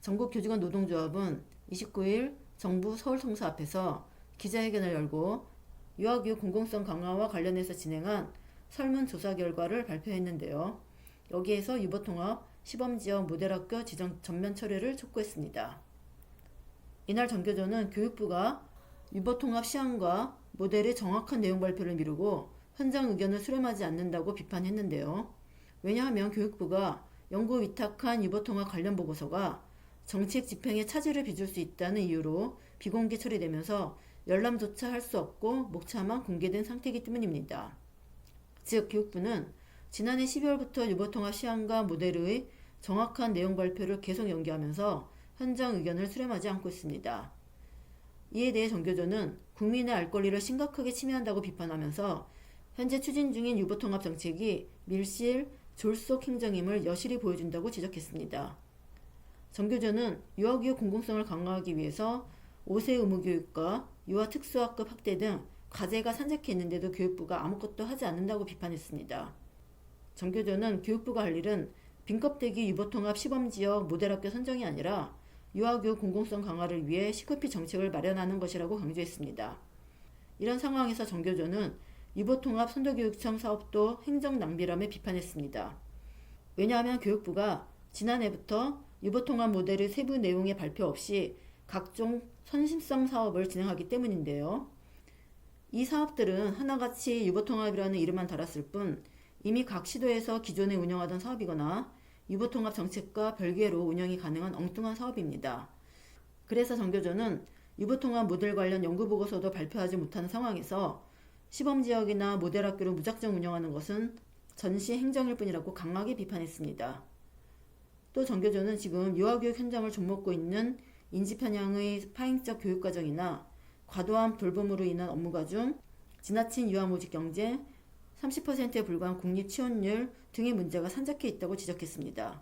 전국교직원 노동조합은 29일 정부 서울청사 앞에서 기자회견을 열고 유아교육 공공성 강화와 관련해서 진행한 설문조사 결과를 발표했는데요. 여기에서 유보통합 시범지역 모델학교 지정 전면 철회를 촉구했습니다. 이날 전교조는 교육부가 유보통합 시안과 모델의 정확한 내용 발표를 미루고 현장 의견을 수렴하지 않는다고 비판했는데요. 왜냐하면 교육부가 연구 위탁한 유보통합 관련 보고서가 정책 집행에 차질을 빚을 수 있다는 이유로 비공개 처리되면서 열람조차 할 수 없고 목차만 공개된 상태이기 때문입니다. 즉 교육부는 지난해 12월부터 유보통합 시안과 모델의 정확한 내용 발표를 계속 연기하면서 현장 의견을 수렴하지 않고 있습니다. 이에 대해 전교조는 국민의 알 권리를 심각하게 침해한다고 비판하면서 현재 추진 중인 유보통합 정책이 밀실, 졸속 행정임을 여실히 보여준다고 지적했습니다. 전교조는 유아교육 공공성을 강화하기 위해서 5세 의무교육과 유아 특수학급 확대 등 과제가 산적해 있는데도 교육부가 아무것도 하지 않는다고 비판했습니다. 전교조는 교육부가 할 일은 빈껍데기 유보통합 시범지역 모델학교 선정이 아니라 유아교육 공공성 강화를 위해 시급히 정책을 마련하는 것이라고 강조했습니다. 이런 상황에서 전교조는 유보통합 선도교육청 사업도 행정 낭비라며 비판했습니다. 왜냐하면 교육부가 지난해부터 유보통합 모델의 세부 내용의 발표 없이 각종 선심성 사업을 진행하기 때문인데요. 이 사업들은 하나같이 유보통합이라는 이름만 달았을 뿐 이미 각 시도에서 기존에 운영하던 사업이거나 유보통합 정책과 별개로 운영이 가능한 엉뚱한 사업입니다. 그래서 전교조는 유보통합 모델 관련 연구보고서도 발표하지 못하는 상황에서 시범지역이나 모델학교를 무작정 운영하는 것은 전시 행정일 뿐이라고 강하게 비판했습니다. 또 전교조는 지금 유아교육 현장을 좀먹고 있는 인지편향의 파행적 교육과정이나 과도한 돌봄으로 인한 업무가 중 지나친 유아모집 경쟁, 30%에 불과한 국립 취업률 등의 문제가 산적해 있다고 지적했습니다.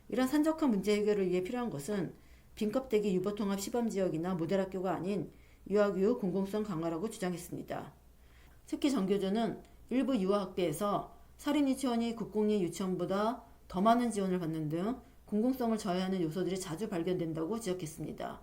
이런 산적한 문제 해결을 위해 필요한 것은 빈껍데기 유보통합 시범지역이나 모델학교가 아닌 유아교육 공공성 강화라고 주장했습니다. 특히 전교조는 일부 유아학대에서 사립유치원이 국공립 유치원보다 더 많은 지원을 받는 등 공공성을 저해하는 요소들이 자주 발견된다고 지적했습니다.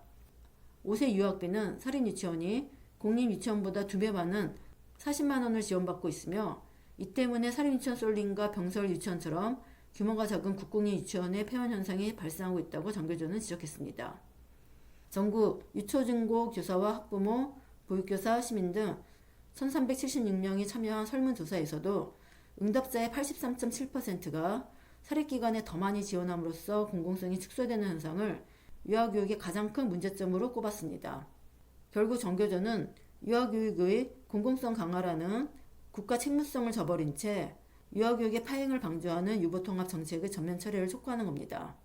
5세 유아학대는 사립유치원이 공립유치원보다 2배 많은 40만 원을 지원받고 있으며 이 때문에 사립유치원 솔림과 병설 유치원처럼 규모가 작은 국공립 유치원의 폐원 현상이 발생하고 있다고 전교조는 지적했습니다. 전국 유초중고 교사와 학부모, 보육교사, 시민 등 1376명이 참여한 설문조사에서도 응답자의 83.7%가 사립기관에 더 많이 지원함으로써 공공성이 축소되는 현상을 유아교육의 가장 큰 문제점으로 꼽았습니다. 결국 전교조는 유아교육의 공공성 강화라는 국가 책무성을 저버린 채 유아교육의 파행을 방조하는 유보통합 정책의 전면 철회를 촉구하는 겁니다.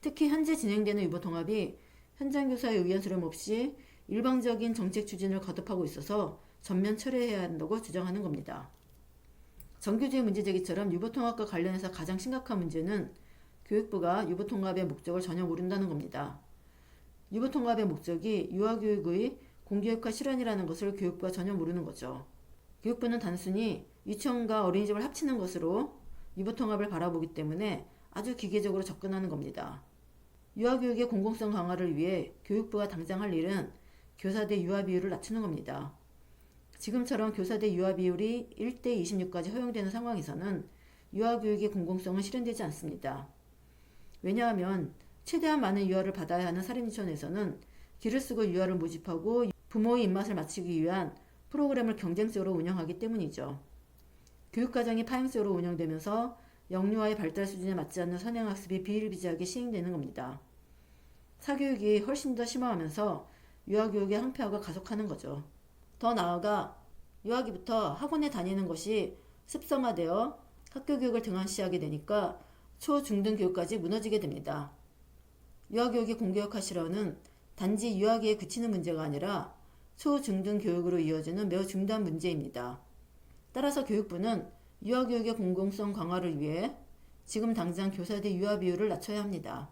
특히 현재 진행되는 유보통합이 현장교사의 의견 수렴 없이 일방적인 정책 추진을 거듭하고 있어서 전면 철회해야 한다고 주장하는 겁니다. 정규주의 문제제기처럼 유보통합과 관련해서 가장 심각한 문제는 교육부가 유보통합의 목적을 전혀 모른다는 겁니다. 유보통합의 목적이 유아교육의 공교육화 실현이라는 것을 교육부가 전혀 모르는 거죠. 교육부는 단순히 유치원과 어린이집을 합치는 것으로 유보통합을 바라보기 때문에 아주 기계적으로 접근하는 겁니다. 유아교육의 공공성 강화를 위해 교육부가 당장 할 일은 교사 대 유아 비율을 낮추는 겁니다. 지금처럼 교사 대 유아 비율이 1대 26까지 허용되는 상황에서는 유아교육의 공공성은 실현되지 않습니다. 왜냐하면 최대한 많은 유아를 받아야 하는 사립유치원에서는 기를 쓰고 유아를 모집하고 부모의 입맛을 맞추기 위한 프로그램을 경쟁적으로 운영하기 때문이죠. 교육과정이 파행적으로 운영되면서 영유아의 발달 수준에 맞지 않는 선행학습이 비일비재하게 시행되는 겁니다. 사교육이 훨씬 더 심화하면서 유아교육의 항폐화가 가속하는 거죠. 더 나아가 유아기부터 학원에 다니는 것이 습성화되어 학교교육을 등한시하게 되니까 초, 중등 교육까지 무너지게 됩니다. 유아교육의 공교육화 실현은 단지 유아기에 그치는 문제가 아니라 초, 중등 교육으로 이어지는 매우 중대한 문제입니다. 따라서 교육부는 유아교육의 공공성 강화를 위해 지금 당장 교사 대 유아 비율을 낮춰야 합니다.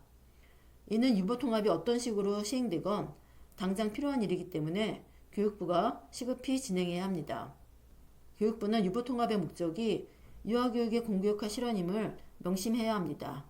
이는 유보통합이 어떤 식으로 시행되건 당장 필요한 일이기 때문에 교육부가 시급히 진행해야 합니다. 교육부는 유보통합의 목적이 유아교육의 공교육화 실현임을 명심해야 합니다.